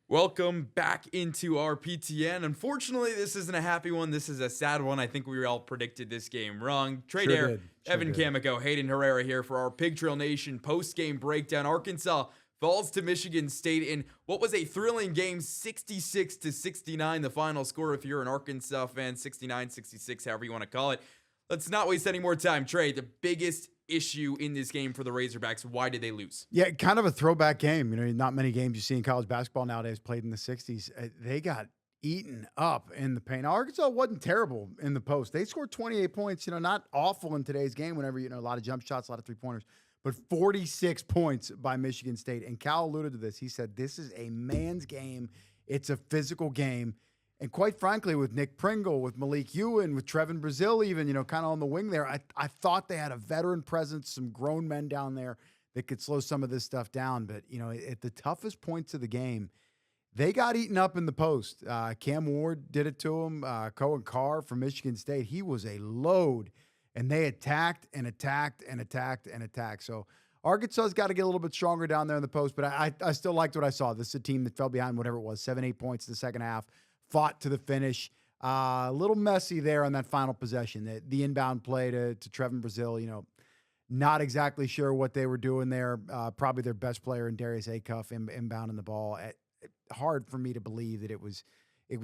Welcome back into our PTN. Unfortunately, this isn't a happy one. This is a sad one. I think we all predicted this game wrong. Trey Sure Dare, did. Evan Kamiko, Hayden Herrera here for our Pig Trail Nation post-game breakdown. Arkansas falls to Michigan State in what was a thrilling game, 66-69, the final score if you're an Arkansas fan, 69-66, however you want to call it. Let's not waste any more time. Trey, the biggest issue in this game for the Razorbacks, why did they lose? Yeah, kind of a throwback game. Not many games you see in college basketball nowadays played in the 60s. They got eaten up in the paint. Arkansas wasn't terrible in the post. They scored 28 points, not awful in today's game whenever, a lot of jump shots, a lot of three-pointers, but 46 points by Michigan State. And Cal alluded to this. He said, this is a man's game. It's a physical game. And quite frankly, with Nick Pringle, with Malik Ewan, with Trevin Brazil even, kind of on the wing there, I thought they had a veteran presence, some grown men down there that could slow some of this stuff down. But, at the toughest points of the game, they got eaten up in the post. Cam Ward did it to him. Cohen Carr from Michigan State, he was a load. And they attacked and attacked and attacked and attacked. So Arkansas's got to get a little bit stronger down there in the post. But I still liked what I saw. This is a team that fell behind whatever it was, 7-8 points in the second half. Fought to the finish. A little messy there on that final possession. The inbound play to Trevin Brazil, not exactly sure what they were doing there. Probably their best player in Darius Acuff inbounding the ball. Hard for me to believe that it was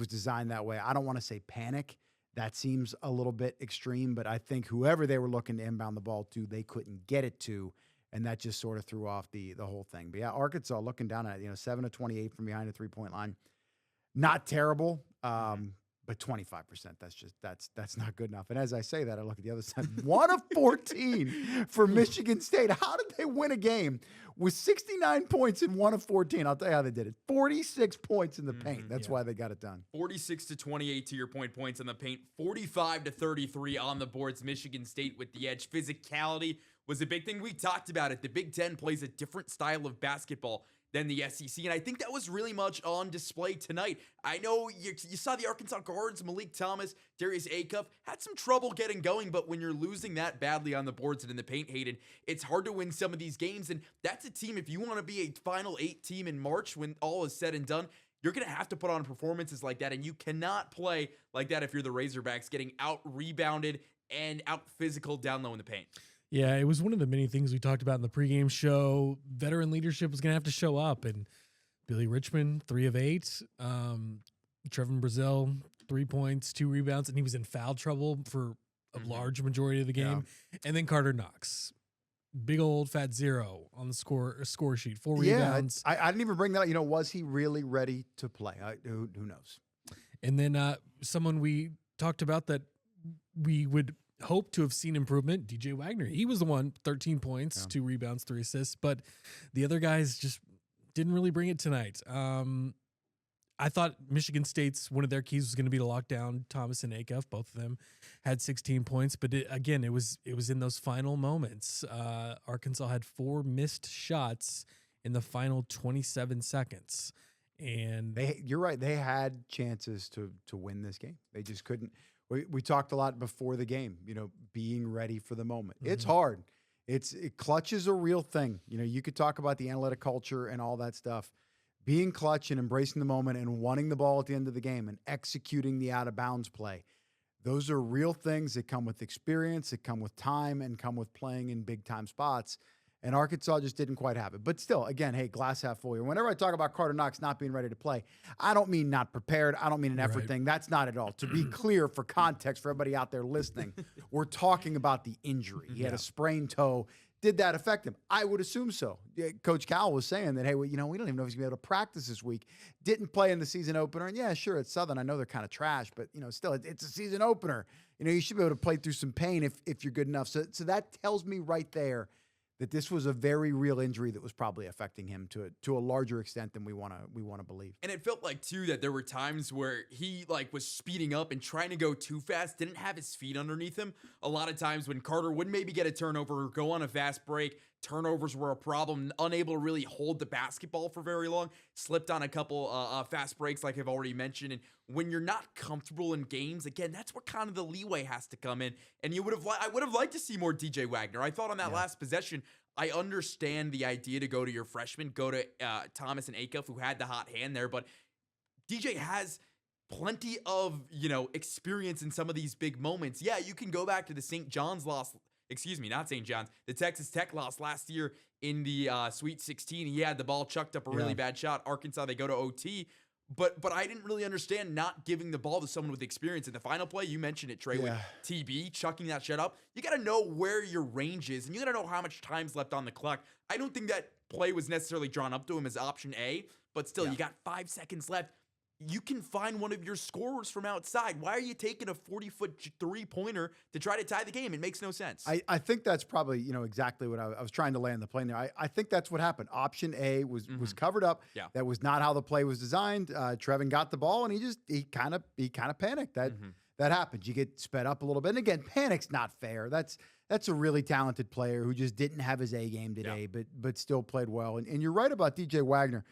designed that way. I don't want to say panic. That seems a little bit extreme, but I think whoever they were looking to inbound the ball to, they couldn't get it to, and that just sort of threw off the whole thing. But yeah, Arkansas looking down at it, 7 of 28 from behind the three-point line. Not terrible, but 25%. That's not good enough. And as I say that, I look at the other side. 1 of 14 for Michigan State. How did they win a game with 69 points in 1 of 14? I'll tell you how they did it. 46 points in the paint. That's why they got it done. 46-28 to your points in the paint. 45-33 on the boards. Michigan State with the edge. Physicality was a big thing. We talked about it. The Big Ten plays a different style of basketball than the SEC, and I think that was really much on display tonight. I know you saw the Arkansas guards, Malik Thomas, Darius Acuff, had some trouble getting going, but when you're losing that badly on the boards and in the paint, Hayden, it's hard to win some of these games, and that's a team, if you want to be a Final 8 team in March when all is said and done, you're going to have to put on performances like that, and you cannot play like that if you're the Razorbacks, getting out-rebounded and out-physical down low in the paint. Yeah, it was one of the many things we talked about in the pregame show. Veteran leadership was going to have to show up, and Billy Richmond, 3 of 8. Trevin Brazil, 3 points, 2 rebounds, and he was in foul trouble for a large majority of the game. Yeah. And then Carter Knox, big old fat 0 on the score sheet, 4 rebounds. I didn't even bring that up. Was he really ready to play? Who knows? And then someone we talked about that we would hope to have seen improvement, DJ Wagner. He was the one, 13 points, 2 rebounds, 3 assists, but the other guys just didn't really bring it tonight. I thought Michigan State's one of their keys was going to be to lock down Thomas and Acuff. Both of them had 16 points, but it was in those final moments. Arkansas had 4 missed shots in the final 27 seconds. And you're right. They had chances to win this game. They just couldn't. We talked a lot before the game, being ready for the moment. It's hard. Clutch is a real thing. You could talk about the analytic culture and all that stuff. Being clutch and embracing the moment and wanting the ball at the end of the game and executing the out of bounds play. Those are real things that come with experience, that come with time, and come with playing in big time spots. And Arkansas just didn't quite have it. But still, again, hey, glass half full. Whenever I talk about Carter Knox not being ready to play, I don't mean not prepared. I don't mean an effort thing. That's not at all. To be clear, for context, for everybody out there listening, we're talking about the injury. He had a sprained toe. Did that affect him? I would assume so. Coach Cal was saying that, hey, we don't even know if he's going to be able to practice this week. Didn't play in the season opener. And yeah, sure, it's Southern. I know they're kind of trash, but, still, it's a season opener. You should be able to play through some pain if you're good enough. So that tells me right there that this was a very real injury that was probably affecting him to a larger extent than we want to believe. And it felt like too that there were times where he was speeding up and trying to go too fast, didn't have his feet underneath him. A lot of times when Carter would maybe get a turnover or go on a fast break, turnovers were a problem, unable to really hold the basketball for very long, slipped on a couple fast breaks like I've already mentioned, and when you're not comfortable in games, again, that's where kind of the leeway has to come in. And I would have liked to see more DJ Wagner. I thought on that last possession, I understand the idea to go to your freshman, go to Thomas and Acuff, who had the hot hand there, but DJ has plenty of, experience in some of these big moments. Yeah, you can go back to the St. John's loss. Excuse me, not St. John's. The Texas Tech loss last year in the Sweet 16. He had the ball chucked up a really bad shot. Arkansas, they go to OT. But I didn't really understand not giving the ball to someone with experience. In the final play, you mentioned it, Trey, with TB chucking that shit up. You got to know where your range is, and you got to know how much time's left on the clock. I don't think that play was necessarily drawn up to him as option A, but still, you got 5 seconds left. You can find one of your scorers from outside. Why are you taking a 40-foot three-pointer to try to tie the game? It makes no sense. I think that's probably, exactly what I was trying to land the plane there. I think that's what happened. Option A was covered up. Yeah. That was not how the play was designed. Trevin got the ball, and he kind of panicked. That happens. You get sped up a little bit. And again, panic's not fair. That's a really talented player who just didn't have his A game today, but still played well. And you're right about DJ Wagner.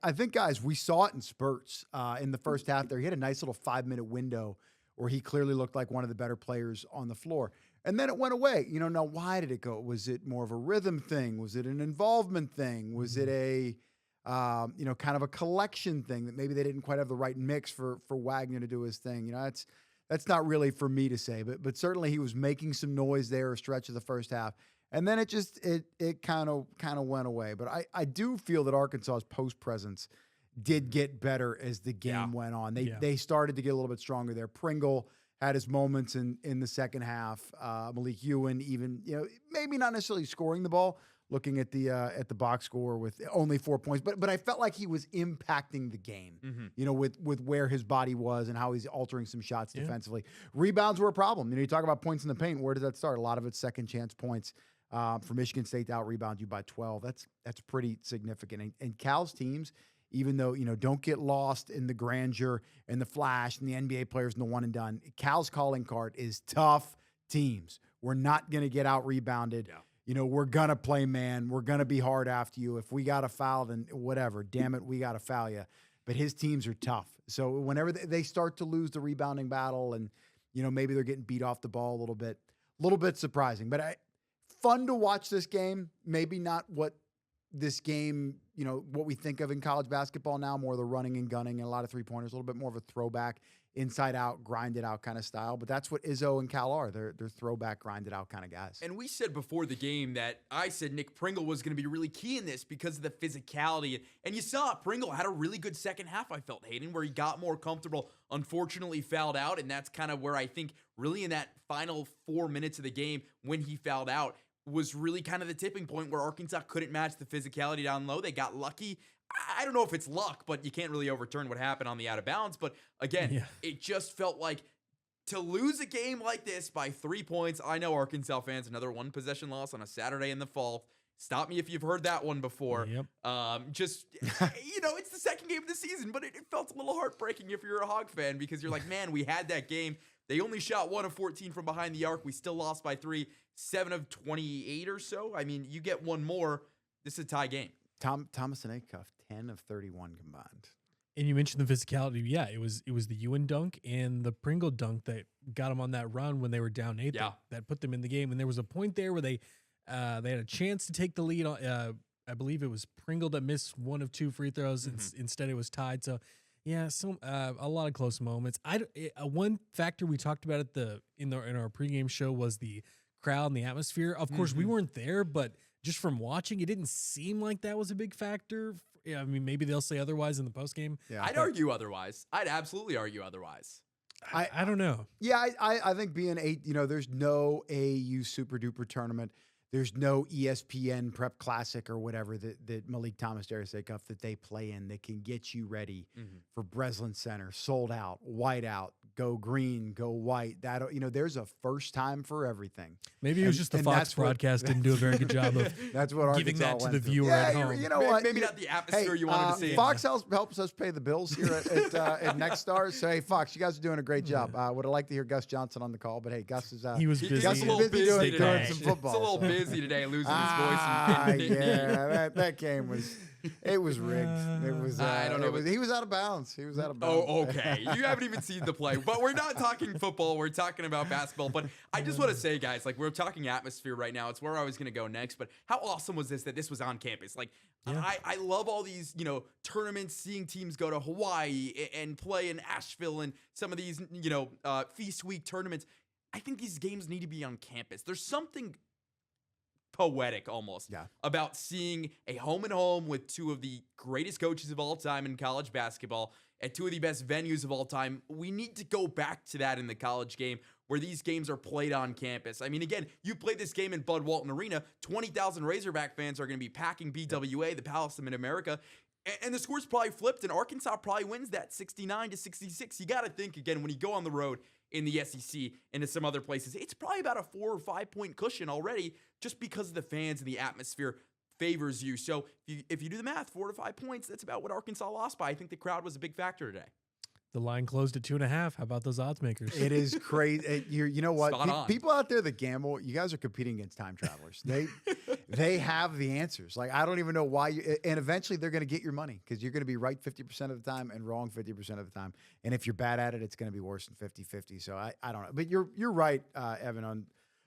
I think, guys, we saw it in spurts in the first half there. He had a nice little 5-minute window where he clearly looked like one of the better players on the floor. And then it went away. Now why did it go? Was it more of a rhythm thing? Was it an involvement thing? Was it a, kind of a collection thing that maybe they didn't quite have the right mix for Wagner to do his thing? That's not really for me to say, but certainly he was making some noise there a stretch of the first half. And then it kind of went away. But I do feel that Arkansas's post presence did get better as the game went on. They started to get a little bit stronger there. Pringle had his moments in the second half. Malik Ewan even, maybe not necessarily scoring the ball, looking at the box score with only 4 points, but I felt like he was impacting the game, with where his body was and how he's altering some shots defensively. Rebounds were a problem. You talk about points in the paint. Where does that start? A lot of it's second chance points. For Michigan State to out-rebound you by 12, that's pretty significant. And Cal's teams, even though, don't get lost in the grandeur and the flash and the NBA players and the one and done, Cal's calling card is tough teams. We're not going to get out-rebounded. Yeah. We're going to play man. We're going to be hard after you. If we got a foul, then whatever. Damn it, we got to foul you. But his teams are tough. So whenever they start to lose the rebounding battle and, maybe they're getting beat off the ball a little bit surprising. But fun to watch this game. Maybe not what this game, what we think of in college basketball now, more the running and gunning and a lot of three-pointers, a little bit more of a throwback, inside out, grinded out kind of style. But that's what Izzo and Cal are. They're throwback, grinded out kind of guys. And we said before the game that I said Nick Pringle was going to be really key in this because of the physicality. And you saw Pringle had a really good second half, I felt, Hayden, where he got more comfortable, unfortunately fouled out. And that's kind of where I think really in that final 4 minutes of the game when he fouled out, was really kind of the tipping point where Arkansas couldn't match the physicality down low. They got lucky. I don't know if it's luck, but you can't really overturn what happened on the out of bounds. But again, it just felt like to lose a game like this by 3 points. I know Arkansas fans, another one possession loss on a Saturday in the fall. Stop me if you've heard that one before. Yep. It's the second game of the season, but it felt a little heartbreaking if you're a Hog fan because you're like, man, we had that game. They only shot 1 of 14 from behind the arc. We still lost by 3, 7 of 28 or so. I mean, you get one more. This is a tie game. Thomas and Acuff, 10 of 31 combined. And you mentioned the physicality. Yeah, it was the Ewan dunk and the Pringle dunk that got them on that run when they were down 8 that put them in the game. And there was a point there where they had a chance to take the lead. I believe it was Pringle that missed 1 of 2 free throws. Instead, it was tied. So, yeah, a lot of close moments. One factor we talked about in our pregame show was the crowd and the atmosphere. Of course, we weren't there, but just from watching, it didn't seem like that was a big factor. Yeah, I mean, maybe they'll say otherwise in the postgame. Yeah, I'd argue otherwise. I'd absolutely argue otherwise. I don't know. Yeah, I think being 8, there's no AAU Super Duper tournament. There's no ESPN Prep Classic or whatever that Malik Thomas, Darius Acuff, that they play in that can get you ready for Breslin Center, sold out, white out, go green, go white. That, there's a first time for everything. Maybe it was just the Fox broadcast didn't do a very good job of that's what giving Arkansas that to went the through. viewer at home. You know what? Maybe not the atmosphere you wanted to see. Fox helps us pay the bills here at Next Star. So, hey, Fox, you guys are doing a great job. Would have liked to hear Gus Johnson on the call, but hey, Gus is he was busy. Gus a little busy doing some football. He's a little busy today, losing his voice. Yeah, that game was rigged. It was. I don't know. He was out of bounds. Oh, okay. You haven't even seen the play, but we're not talking football. We're talking about basketball. But I just want to say, guys, like we're talking atmosphere right now. It's where I was going to go next. But how awesome was this that this was on campus? Like, I love all these, tournaments, seeing teams go to Hawaii and play in Asheville and some of these, Feast Week tournaments. I think these games need to be on campus. There's something poetic almost about seeing a home and home with two of the greatest coaches of all time in college basketball at two of the best venues of all time. We need to go back to that in the college game where these games are played on campus. I mean, again, you played this game in Bud Walton Arena. 20,000 Razorback fans are going to be packing BWA, the Palace of Mid-America. And the score's probably flipped, and Arkansas probably wins that 69-66. You got to think, again, when you go on the road in the SEC and to some other places, it's probably about a 4 or 5 point cushion already just because of the fans and the atmosphere favors you. So if you do the math, 4 to 5 points, that's about what Arkansas lost by. I think the crowd was a big factor today. The line closed at 2.5. How about those odds makers? It is crazy. You know what? People out there that gamble, you guys are competing against time travelers. They have the answers. Like, I don't even know why. And eventually they're going to get your money because you're going to be right 50% of the time and wrong 50% of the time. And if you're bad at it, it's going to be worse than 50-50. So I don't know. But you're right, Evan,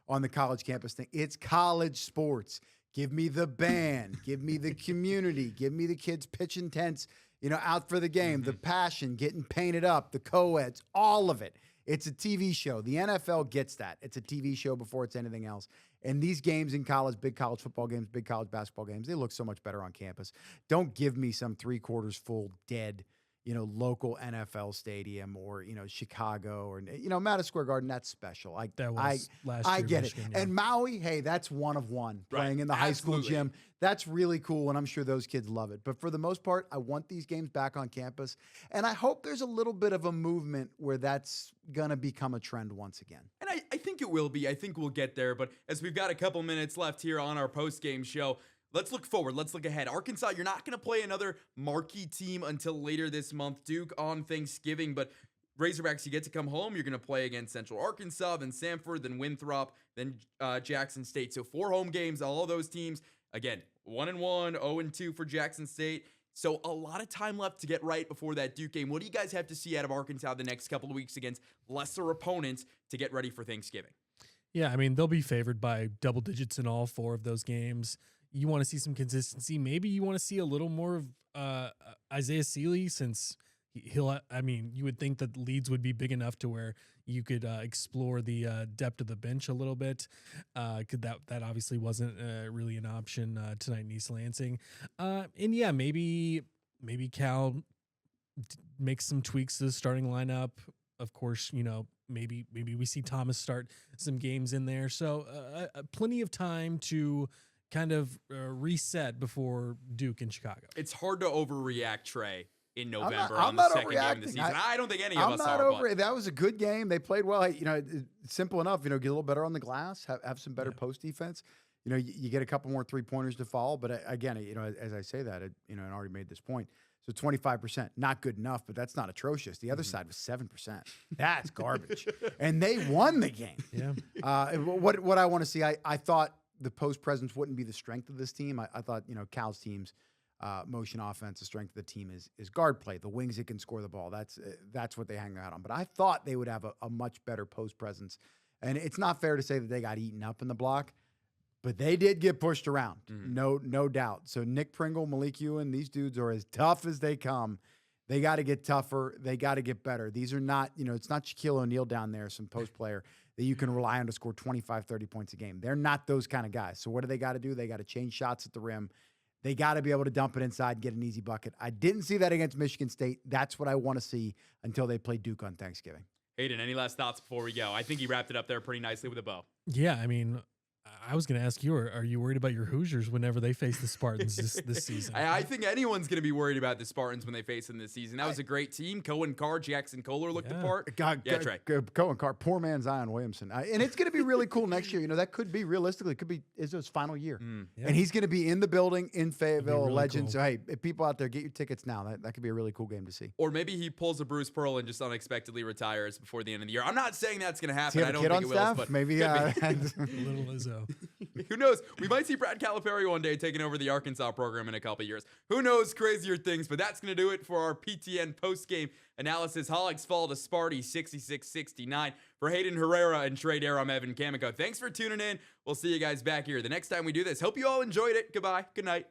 on the college campus thing. It's college sports. Give me the band. Give me the community. Give me the kids pitching tents, out for the game, the passion, getting painted up, the co-eds, all of it. It's a TV show. The NFL gets that. It's a TV show before it's anything else. And these games in college, big college football games, big college basketball games, they look so much better on campus. Don't give me some 3/4 full dead, local NFL stadium or, Chicago or, Madison Square Garden. That's special. That was last year. I get Michigan, it. yeah. And Maui, hey, that's one of one playing in the high school gym. That's really cool. And I'm sure those kids love it. But for the most part, I want these games back on campus. And I hope there's a little bit of a movement where that's going to become a trend once again. And I think it will be. I think we'll get there. But as we've got a couple minutes left here on our post-game show, let's look forward. Let's look ahead. Arkansas, you're not going to play another marquee team until later this month. Duke on Thanksgiving, but Razorbacks, you get to come home. You're going to play against Central Arkansas, then Samford, then Winthrop, then Jackson State. So 4 home games, all of those teams. Again, 1-1, 0-2 for Jackson State. So a lot of time left to get right before that Duke game. What do you guys have to see out of Arkansas the next couple of weeks against lesser opponents to get ready for Thanksgiving? Yeah, I mean, they'll be favored by double digits in all 4 of those games. You want to see some consistency. Maybe you want to see a little more of Isaiah Seeley since you would think that Leeds would be big enough to where you could explore the depth of the bench a little bit. That obviously wasn't really an option tonight in East Lansing. And yeah, maybe Cal makes some tweaks to the starting lineup. Of course, maybe we see Thomas start some games in there. So plenty of time to kind of reset before Duke in Chicago. It's hard to overreact, Trey, in November I'm on not the second game of the season. I don't think any of us are. Over it. That was a good game. They played well. It's simple enough. Get a little better on the glass, have some better post defense. You get a couple more 3-pointers to fall. But again, as I say that, and I already made this point. So 25%, not good enough, but that's not atrocious. The other side was 7%. That's garbage. And they won the game. Yeah. What I want to see, I thought the post presence wouldn't be the strength of this team. I thought, Cal's team's motion offense, the strength of the team is guard play, the wings that can score the ball. That's what they hang out on. But I thought they would have a much better post presence. And it's not fair to say that they got eaten up in the block, but they did get pushed around. No doubt. So Nick Pringle, Malik Ewan, these dudes are as tough as they come. They got to get tougher. They got to get better. These are not, it's not Shaquille O'Neal down there, some post player that you can rely on to score 25, 30 points a game. They're not those kind of guys. So what do they got to do? They got to change shots at the rim. They got to be able to dump it inside and get an easy bucket. I didn't see that against Michigan State. That's what I want to see until they play Duke on Thanksgiving. Hayden, any last thoughts before we go? I think he wrapped it up there pretty nicely with a bow. Yeah, I mean, I was going to ask you, are you worried about your Hoosiers whenever they face the Spartans this season? I think anyone's going to be worried about the Spartans when they face them this season. That was a great team. Cohen Carr, Jackson Kohler looked the part. Trey. Cohen Carr, poor man Zion Williamson. And it's going to be really cool next year. That could be realistically, could be Izzo's final year. And he's going to be in the building in Fayetteville, really Legend. Cool. So, hey, if people out there, get your tickets now. That could be a really cool game to see. Or maybe he pulls a Bruce Pearl and just unexpectedly retires before the end of the year. I'm not saying that's going to happen. I don't think it will. But maybe little Izzo. Who knows? We might see Brad Calipari one day taking over the Arkansas program in a couple years. Who knows? Crazier things. But that's going to do it for our PTN postgame analysis. Hogs fall to Sparty 66-69. For Hayden Herrera and Trey Dare, I'm Evan Kamiko. Thanks for tuning in. We'll see you guys back here the next time we do this. Hope you all enjoyed it. Goodbye. Good night.